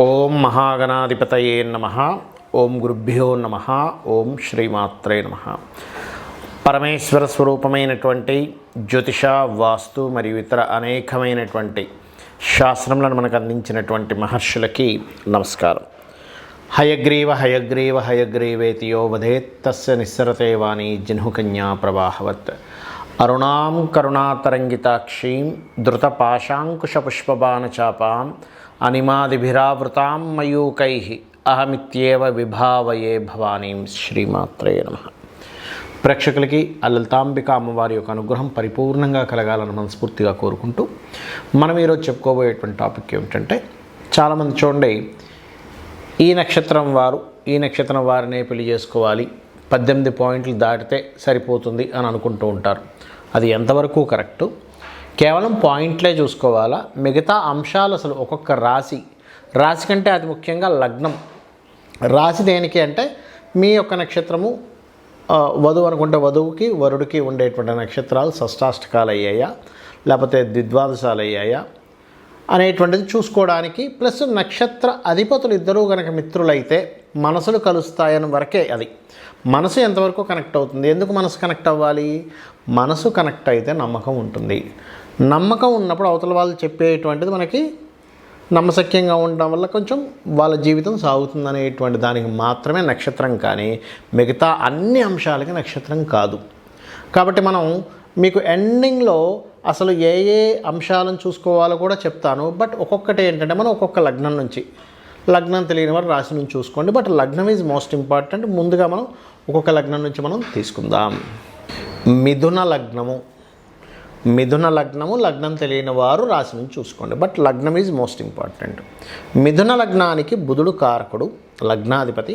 ఓం మహాగణాధిపతయే నమః. ఓం గురుభ్యో నమః. ఓం శ్రీమాత్రే నమః. పరమేశ్వర స్వరూపమైనటువంటి జ్యోతిష, వాస్తు మరియు ఇతర అనేకమైనటువంటి శాస్త్రములను మనకు అందించినటువంటి మహర్షులకి నమస్కారం. హయగ్రీవ హయగ్రీవ హయగ్రీవేతి యో వదేత్ తస్య నిస్సరతే వాణి జిహ్నుకన్యా ప్రవాహవత్. అరుణాం కరుణాతరంగితాక్షీం ధృతపాశాంకుశపుష్పబాణచాపాం అనిమాదిభిరావృతాం మయూకైః అహమిత్యేవ విభావయే భవానీం. శ్రీమాత్రే నమః. ప్రేక్షకులకి ఆ లలితాంబిక అమ్మవారి యొక్క అనుగ్రహం పరిపూర్ణంగా కలగాలని మనస్ఫూర్తిగా కోరుకుంటూ మనం ఈరోజు చెప్పుకోబోయేటువంటి టాపిక్ ఏమిటంటే, చాలామంది చూడండి, ఈ నక్షత్రం వారినే పెళ్లి చేసుకోవాలి, 18 పాయింట్లు దాటితే సరిపోతుంది అని అనుకుంటూ ఉంటారు. అది ఎంతవరకు కరెక్టు? కేవలం పాయింట్లే చూసుకోవాలా? మిగతా అంశాలు అసలు ఒక్కొక్క రాశి కంటే అతి ముఖ్యంగా లగ్నం. రాశి దేనికి అంటే, మీ యొక్క నక్షత్రము వధువు అనుకుంటే వధువుకి వరుడికి ఉండేటువంటి నక్షత్రాలు షష్టాష్టకాలు అయ్యాయా లేకపోతే ద్విద్వాదశాలు అయ్యాయా అనేటువంటిది చూసుకోవడానికి, ప్లస్ నక్షత్ర అధిపతులు ఇద్దరూ కనుక మిత్రులైతే మనసులు కలుస్తాయని వరకే. అది మనసు ఎంతవరకు కనెక్ట్ అవుతుంది? ఎందుకు మనసు కనెక్ట్ అవ్వాలి? మనసు కనెక్ట్ అయితే నమ్మకం ఉంటుంది. నమ్మకం ఉన్నప్పుడు అవతల వాళ్ళు చెప్పేటువంటిది మనకి నమ్మశక్యంగా ఉండడం వల్ల కొంచెం వాళ్ళ జీవితం సాగుతుంది అనేటువంటి దానికి మాత్రమే నక్షత్రం, కానీ మిగతా అన్ని అంశాలకి నక్షత్రం కాదు. కాబట్టి మనం మీకు ఎండింగ్లో అసలు ఏ ఏ అంశాలను చూసుకోవాలో కూడా చెప్తాను. బట్ ఒక్కొక్కటి ఏంటంటే, మనం ఒక్కొక్క లగ్నం తెలియని వారు రాశి నుంచి చూసుకోండి. బట్ లగ్నం ఈజ్ మోస్ట్ ఇంపార్టెంట్. ముందుగా మనం ఒక్కొక్క లగ్నం నుంచి మనం తీసుకుందాం. మిథున లగ్నము లగ్నం తెలియని వారు రాశి నుంచి చూసుకోండి. బట్ లగ్నం ఈజ్ మోస్ట్ ఇంపార్టెంట్. మిథున లగ్నానికి బుధుడు కారకుడు, లగ్నాధిపతి.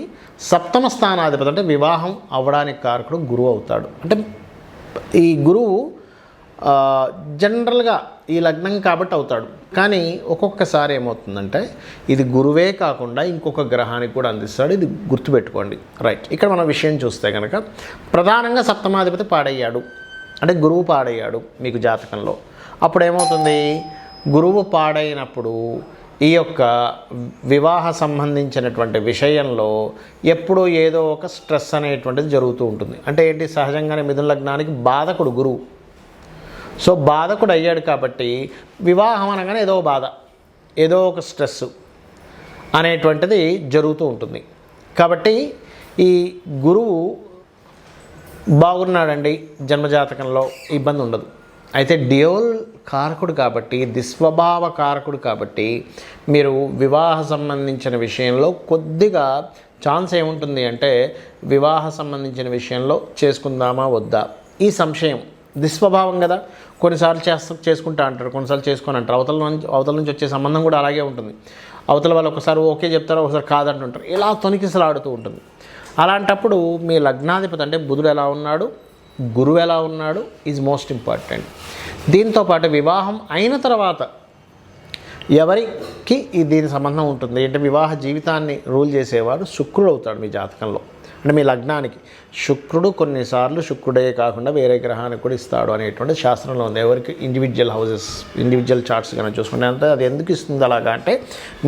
సప్తమ స్థానాధిపతి అంటే వివాహం అవ్వడానికి కారకుడు గురువు అవుతాడు. అంటే ఈ గురువు జనరల్గా ఈ లగ్నం కాబట్టి అవుతాడు. కానీ ఒక్కొక్కసారి ఏమవుతుందంటే, ఇది గురువే కాకుండా ఇంకొక గ్రహానికి కూడా అందిస్తాడు. ఇది గుర్తుపెట్టుకోండి. రైట్. ఇక్కడ మన విషయం చూస్తే కనుక, ప్రధానంగా సప్తమాధిపతి పాడయ్యాడు అంటే గురువు పాడయ్యాడు మీకు జాతకంలో. అప్పుడు ఏమవుతుంది? గురువు పాడైనప్పుడు ఈ యొక్క వివాహ సంబంధించినటువంటి విషయంలో ఎప్పుడూ ఏదో ఒక స్ట్రెస్ అనేటువంటిది జరుగుతూ ఉంటుంది. అంటే ఏంటి? సహజంగానే మిథున లగ్నానికి బాధకుడు గురువు. సో బాధకుడు అయ్యాడు కాబట్టి వివాహం అనగానే ఏదో బాధ, ఏదో ఒక స్ట్రెస్ అనేటువంటిది జరుగుతూ ఉంటుంది. కాబట్టి ఈ గురువు బాగున్నాడండి, జన్మజాతకంలో ఇబ్బంది ఉండదు. అయితే డ్యూయల్ కారకుడు కాబట్టి, దుస్వభావ కారకుడు కాబట్టి, మీరు వివాహ సంబంధించిన విషయంలో కొద్దిగా ఛాన్స్ ఏముంటుంది అంటే, వివాహ సంబంధించిన విషయంలో చేసుకుందామా వద్దా ఈ సంశయం. దుస్వభావం కదా, కొన్నిసార్లు చేసుకుంటా అంటారు, కొన్నిసార్లు చేసుకొని అంటారు. అవతల నుంచి వచ్చే సంబంధం కూడా అలాగే ఉంటుంది. అవతల వాళ్ళు ఒకసారి ఓకే చెప్తారు, ఒకసారి కాదంటుంటారు. ఇలా తొనికిసలాడుతూ ఉంటుంది. అలాంటప్పుడు మీ లగ్నాధిపతి అంటే బుధుడు ఎలా ఉన్నాడు, గురువు ఎలా ఉన్నాడు ఈజ్ మోస్ట్ ఇంపార్టెంట్. దీంతోపాటు వివాహం అయిన తర్వాత ఎవరికి దీని సంబంధం ఉంటుంది అంటే, వివాహ జీవితాన్ని రూల్ చేసేవాడు శుక్రుడు అవుతాడు మీ జాతకంలో. అంటే మీ లగ్నానికి శుక్రుడు కొన్నిసార్లు శుక్రుడే కాకుండా వేరే గ్రహానికి కూడా ఇస్తాడు అనేటువంటి శాస్త్రంలో ఉంది. ఎవరికి ఇండివిజువల్ చార్ట్స్ కనుక చూసుకుంటే అంటే, అది ఎందుకు ఇస్తుంది అలాగా అంటే,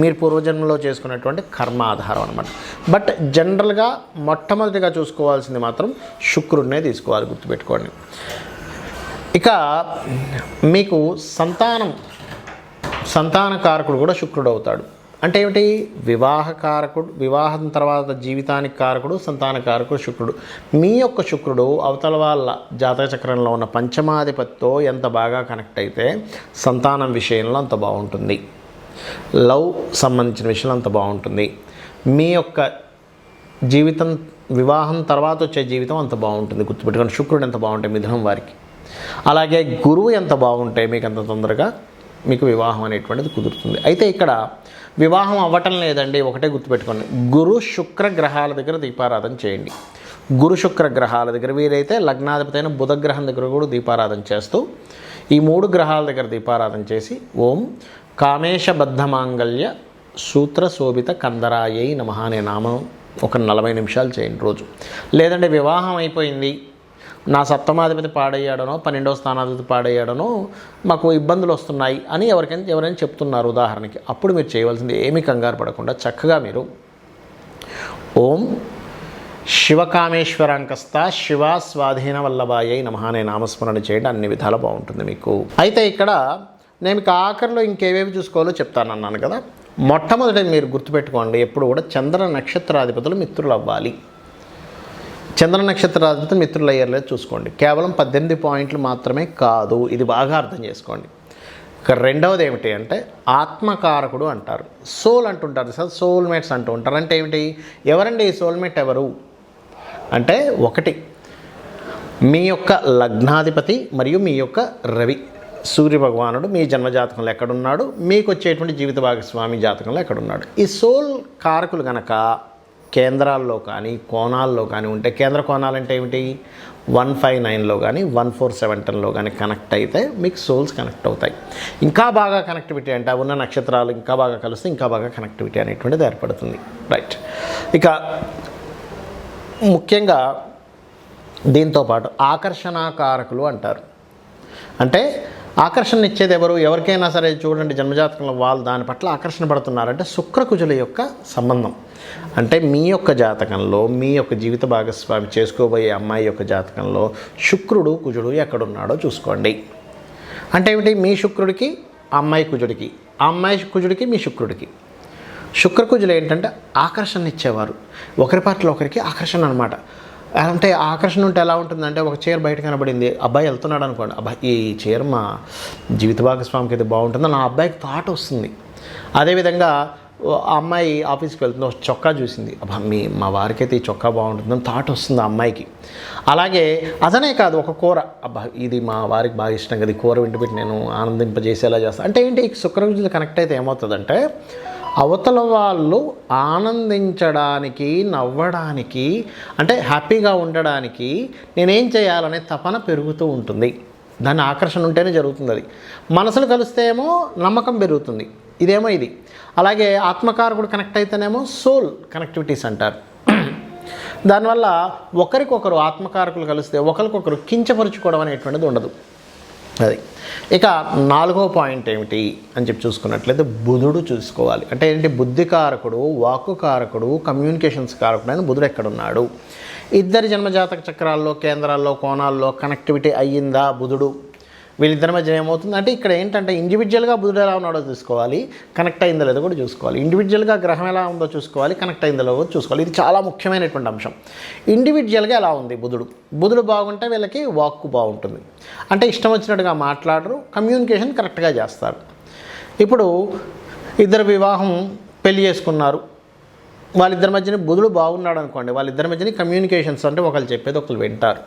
మీరు పూర్వజన్మలో చేసుకున్నటువంటి కర్మ ఆధారం అనమాట. బట్ జనరల్గా మొట్టమొదటిగా చూసుకోవాల్సింది మాత్రం శుక్రుడినే తీసుకోవాలి, గుర్తుపెట్టుకోండి. ఇక మీకు సంతాన కారకుడు కూడా శుక్రుడు అవుతాడు. అంటే ఏమిటి? వివాహం తర్వాత జీవితానికి కారకుడు, సంతాన కారకుడు శుక్రుడు. మీ యొక్క శుక్రుడు అవతల వాళ్ళ జాతక చక్రంలో ఉన్న పంచమాధిపతితో ఎంత బాగా కనెక్ట్ అయితే సంతానం విషయంలో అంత బాగుంటుంది, లవ్ సంబంధించిన విషయంలో అంత బాగుంటుంది. మీ యొక్క జీవితం, వివాహం తర్వాత వచ్చే జీవితం అంత బాగుంటుంది, గుర్తుపెట్టుకోండి. శుక్రుడు ఎంత బాగుంటే మిథునం వారికి, అలాగే గురువు ఎంత బాగుంటే మీకు అంత తొందరగా మీకు వివాహం అనేటువంటిది కుదురుతుంది. అయితే ఇక్కడ వివాహం అవ్వటం లేదండి, ఒకటే గుర్తుపెట్టుకోండి. గురు శుక్ర గ్రహాల దగ్గర దీపారాధన చేయండి. గురు శుక్ర గ్రహాల దగ్గర, వీరైతే లగ్నాధిపతి అయిన బుధ గ్రహం దగ్గర కూడా దీపారాధన చేస్తూ, ఈ 3 గ్రహాల దగ్గర దీపారాధన చేసి ఓం కామేశబద్ధ మాంగళ్య సూత్ర శోభిత కందరాయై నమః అనే నామం ఒక 40 నిమిషాలు చేయండి రోజు. లేదంటే వివాహం అయిపోయింది, నా సప్తమాధిపతి పాడయ్యాడనో 12వ స్థానాధిపతి పాడయ్యాడనో మాకు ఇబ్బందులు వస్తున్నాయి అని ఎవరైనా చెప్తున్నారు ఉదాహరణకి, అప్పుడు మీరు చేయవలసింది ఏమీ కంగారు పడకుండా చక్కగా మీరు ఓం శివకామేశ్వరాంకస్త శివ స్వాధీన వల్లభాయై నమః అనే నామస్మరణ చేయండి, అన్ని విధాలు బాగుంటుంది మీకు. అయితే ఇక్కడ నేను మీకు ఆఖరిలో ఇంకేవేవి చూసుకోవాలో చెప్తానన్నాను కదా. మొట్టమొదటి మీరు గుర్తుపెట్టుకోండి, ఎప్పుడు కూడా చంద్ర నక్షత్రాధిపతులు మిత్రులు అవ్వాలి. చంద్ర నక్షత్రాధిపతులు మిత్రులు అయ్యేలా చూసుకోండి. కేవలం 18 పాయింట్లు మాత్రమే కాదు, ఇది బాగా అర్థం చేసుకోండి. ఇక రెండవది ఏమిటి అంటే ఆత్మకారకుడు అంటారు, సోల్ అంటుంటారు సార్, సోల్మేట్స్ అంటూ ఉంటారు. అంటే ఏమిటి, ఎవరండి ఈ సోల్మేట్ ఎవరు అంటే, ఒకటి మీ యొక్క లగ్నాధిపతి మరియు మీ యొక్క రవి సూర్యభగవానుడు మీ జన్మజాతకంలో ఎక్కడున్నాడు, మీకు వచ్చేటువంటి జీవిత భాగస్వామి జాతకంలో ఎక్కడున్నాడు. ఈ సోల్ కారకులు కనుక కేంద్రాల్లో కానీ కోణాల్లో కానీ ఉంటే, కేంద్ర కోణాలు అంటే ఏమిటి 159లో కానీ 1417లో కానీ కనెక్ట్ అయితే మీకు సోల్స్ కనెక్ట్ అవుతాయి. ఇంకా బాగా కనెక్టివిటీ అంటే ఉన్న నక్షత్రాలు ఇంకా బాగా కలిస్తే ఇంకా బాగా కనెక్టివిటీ అనేటువంటిది ఏర్పడుతుంది. రైట్. ఇక ముఖ్యంగా దీంతోపాటు ఆకర్షణాకారకులు అంటారు. అంటే ఆకర్షణ ఇచ్చేది ఎవరు, ఎవరికైనా సరే చూడండి జన్మజాతకంలో వాళ్ళు దాని పట్ల ఆకర్షణ పడుతున్నారంటే శుక్రకుజుల యొక్క సంబంధం. అంటే మీ యొక్క జాతకంలో మీ యొక్క జీవిత భాగస్వామి చేసుకోబోయే అమ్మాయి యొక్క జాతకంలో శుక్రుడు కుజుడు ఎక్కడున్నాడో చూసుకోండి. అంటే ఏమిటి, మీ శుక్రుడికి అమ్మాయి కుజుడికి, ఆ అమ్మాయి కుజుడికి మీ శుక్రుడికి. శుక్రకుజులు ఏంటంటే ఆకర్షణ ఇచ్చేవారు, ఒకరి పట్ల ఒకరికి ఆకర్షణ అనమాట. అంటే ఆకర్షణ ఉంటే ఎలా ఉంటుందంటే, ఒక చైర్ బయట కనబడింది, అబ్బాయి వెళ్తున్నాడు అనుకోండి, అబ్బాయి ఈ చైర్ మా జీవిత భాగస్వామికి అయితే బాగుంటుందని నా అబ్బాయికి థాట్ వస్తుంది. అదేవిధంగా ఆ అమ్మాయి ఆఫీస్కి వెళ్తుంది, ఒక చొక్కా చూసింది, అబ్బా మా వారికి అయితే ఈ చొక్కా బాగుంటుందని థాట్ వస్తుంది ఆ అమ్మాయికి. అలాగే అదనే కాదు, ఒక కూర, అబ్బా ఇది మా వారికి బాగా ఇష్టం కదా, ఈ కూర వింటబెట్టి నేను ఆనందింపజేసేలా చేస్తాను. అంటే ఏంటి, ఈ శుక్రకుజులు కనెక్ట్ అయితే ఏమవుతుందంటే అవతల వాళ్ళు ఆనందించడానికి, నవ్వడానికి, అంటే హ్యాపీగా ఉండడానికి నేనేం చేయాలనే తపన పెరుగుతూ ఉంటుంది. దాని ఆకర్షణ ఉంటేనే జరుగుతుంది. అది మనసులు కలిస్తే ఏమో నమ్మకం పెరుగుతుంది, ఇదేమో ఇది. అలాగే ఆత్మకారకుడు కనెక్ట్ అయితేనేమో సోల్ కనెక్టివిటీస్ అంటారు. దానివల్ల ఒకరికొకరు ఆత్మకారకులు కలిస్తే ఒకరికొకరు కించపరుచుకోవడం అనేటువంటిది ఉండదు. అది. ఇక 4వ పాయింట్ ఏమిటి అని చెప్పి చూసుకున్నట్లయితే బుధుడు చూసుకోవాలి. అంటే ఏంటి, బుద్ధికారకుడు, వాక్కుకారకుడు, కమ్యూనికేషన్స్ కారకుడు అయిన బుధుడు ఎక్కడున్నాడు. ఇద్దరి జన్మజాతక చక్రాల్లో కేంద్రాల్లో కోణాల్లో కనెక్టివిటీ అయ్యిందా బుధుడు, వీళ్ళిద్దరి మధ్య ఏమవుతుంది అంటే, ఇక్కడ ఏంటంటే ఇండివిజువల్గా బుధుడు ఎలా ఉన్నాడో చూసుకోవాలి, కనెక్ట్ అయిందో లేదో కూడా చూసుకోవాలి. ఇండివిజువల్గా గ్రహం ఎలా ఉందో చూసుకోవాలి, కనెక్ట్ అయిందో లేదో చూసుకోవాలి. ఇది చాలా ముఖ్యమైనటువంటి అంశం. ఇండివిజువల్గా ఎలా ఉంది బుధుడు బాగుంటే వీళ్ళకి వాక్కు బాగుంటుంది, అంటే ఇష్టం వచ్చినట్టుగా మాట్లాడరు, కమ్యూనికేషన్ కరెక్ట్గా చేస్తారు. ఇప్పుడు ఇద్దరు వివాహం పెళ్లి చేసుకున్నారు, వాళ్ళిద్దరి మధ్యన బుధుడు బాగున్నాడు అనుకోండి, వాళ్ళిద్దరి మధ్యన కమ్యూనికేషన్స్ అంటే ఒకళ్ళు చెప్పేది ఒకళ్ళు వింటారు.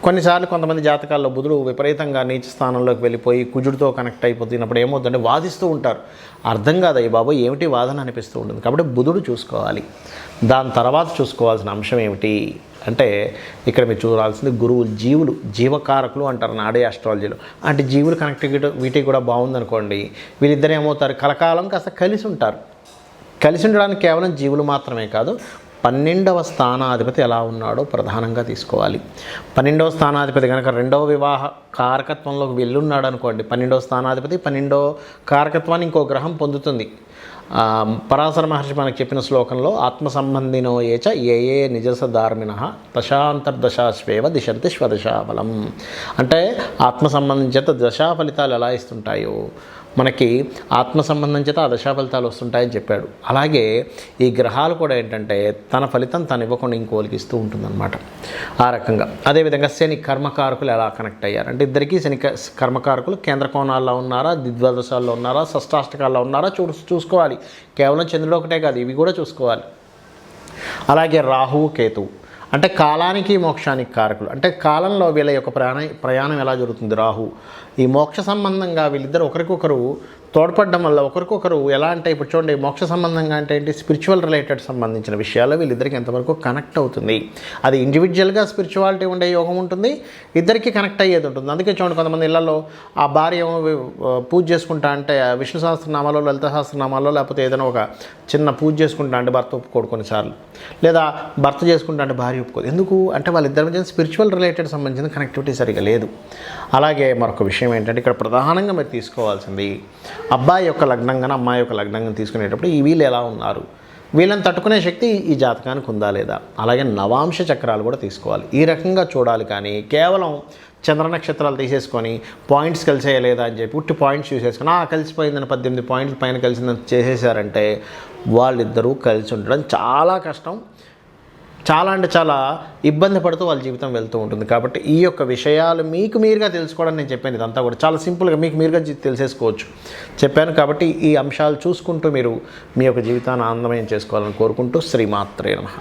కొన్నిసార్లు కొంతమంది జాతకాల్లో బుధుడు విపరీతంగా నీచ స్థానంలోకి వెళ్ళిపోయి కుజుడితో కనెక్ట్ అయిపోతున్నప్పుడు ఏమవుతుందంటే వాదిస్తూ ఉంటారు, అర్థం కాదయ్య బాబు ఏమిటి వాదన అనిపిస్తూ ఉంటుంది. కాబట్టి బుధుడు చూసుకోవాలి. దాని తర్వాత చూసుకోవాల్సిన అంశం ఏమిటి అంటే, ఇక్కడ మీరు చూడాల్సింది గురువులు, జీవులు, జీవకారకులు అంటారు నాడే ఆస్ట్రాలజీలో. అంటే జీవులు కనెక్టివిటీ కూడా బాగుందనుకోండి, వీళ్ళిద్దరు ఏమవుతారు, కలకాలం కాస్త కలిసి ఉంటారు. కలిసి ఉండడానికి కేవలం జీవులు మాత్రమే కాదు, 12వ స్థానాధిపతి ఎలా ఉన్నాడో ప్రధానంగా తీసుకోవాలి. 12వ స్థానాధిపతి కనుక 2వ వివాహ కారకత్వంలోకి వెళ్ళున్నాడు అనుకోండి, 12వ స్థానాధిపతి 12వ కారకత్వాన్ని ఇంకో గ్రహం పొందుతుంది. పరాశర మహర్షి మనకు చెప్పిన శ్లోకంలో ఆత్మ సంబంధినో ఏచ ఏ నిజసధార్మిణ దశాంతర్దశాశ్వేవ దిశంతి స్వదశాఫలం. అంటే ఆత్మ సంబంధం చేత దశా ఫలితాలు ఎలా ఇస్తుంటాయో మనకి ఆత్మ సంబంధం చేత ఆ దశా ఫలితాలు వస్తుంటాయని చెప్పాడు. అలాగే ఈ గ్రహాలు కూడా ఏంటంటే తన ఫలితం తను ఇవ్వకుండా ఇంకోలికి ఇస్తూ ఉంటుందన్నమాట, ఆ రకంగా. అదేవిధంగా శని కర్మకారకులు ఎలా కనెక్ట్ అయ్యారు అంటే, ఇద్దరికీ శని కర్మకారకులు కేంద్ర కోణాల్లో ఉన్నారా, ద్విద్వాదశాల్లో ఉన్నారా, షష్టాష్టకాల్లో ఉన్నారా చూసుకోవాలి. కేవలం చంద్రుడు ఒకటే కాదు, ఇవి కూడా చూసుకోవాలి. అలాగే రాహువు కేతువు అంటే కాలానికి మోక్షానికి కారకులు. అంటే కాలంలో వీళ్ళ యొక్క ప్రయాణం ఎలా జరుగుతుంది, రాహు ఈ మోక్ష సంబంధంగా వీళ్ళిద్దరు ఒకరికొకరు తోడ్పడడం వల్ల ఒకరికొకరు ఎలా అంటే ఇప్పుడు చూడండి మోక్ష సంబంధంగా అంటే ఏంటి, స్పిరిచువల్ రిలేటెడ్ సంబంధించిన విషయాల్లో వీళ్ళిద్దరికి ఎంతవరకు కనెక్ట్ అవుతుంది. అది ఇండివిజువల్గా స్పిరిచువాలిటీ ఉండే యోగం ఉంటుంది, ఇద్దరికి కనెక్ట్ అయ్యేది ఉంటుంది. అందుకే చూడండి కొంతమంది ఇళ్లలో ఆ భార్య పూజ చేసుకుంటా అంటే విష్ణు సహస్రనామాలో, లలిత సహస్రనామాలో, లేకపోతే ఏదైనా ఒక చిన్న పూజ చేసుకుంటా అంటే భర్త ఒప్పుకోడు కొన్నిసార్లు, లేదా భర్త చేసుకుంటా అంటే భార్య ఒప్పుకోదు. ఎందుకు అంటే వాళ్ళిద్దరి మధ్య స్పిరిచువల్ రిలేటెడ్ సంబంధించిన కనెక్టివిటీ సరిగా లేదు. అలాగే మరొక విషయం ఏంటంటే ఇక్కడ ప్రధానంగా మీరు తీసుకోవాల్సింది అబ్బాయి యొక్క లగ్నంగా అమ్మాయి యొక్క లగ్నంగా తీసుకునేటప్పుడు ఈ వీళ్ళు ఎలా ఉన్నారు, వీళ్ళని తట్టుకునే శక్తి ఈ జాతకానికి ఉందా లేదా. అలాగే నవాంశ చక్రాలు కూడా తీసుకోవాలి, ఈ రకంగా చూడాలి. కానీ కేవలం చంద్ర నక్షత్రాలు తీసేసుకొని పాయింట్స్ కలిసేయా లేదా అని చెప్పి ఉట్టి పాయింట్స్ చూసేసుకొని కలిసిపోయిందని 18 పాయింట్ల పైన కలిసిందని చేసేసారంటే వాళ్ళిద్దరూ కలిసి ఉండడం చాలా కష్టం, చాలా అంటే చాలా ఇబ్బంది పడుతూ వాళ్ళ జీవితం వెళ్తూ ఉంటుంది. కాబట్టి ఈ యొక్క విషయాలు మీకు మీరుగా తెలుసుకోవడం నేను చెప్పాను, ఇదంతా కూడా చాలా సింపుల్గా మీకు మీరుగా తెలిసేసుకోవచ్చు చెప్పాను. కాబట్టి ఈ అంశాలు చూసుకుంటూ మీరు మీ యొక్క జీవితాన్ని ఆనందమయం చేసుకోవాలని కోరుకుంటూ శ్రీమాత్రే నమః.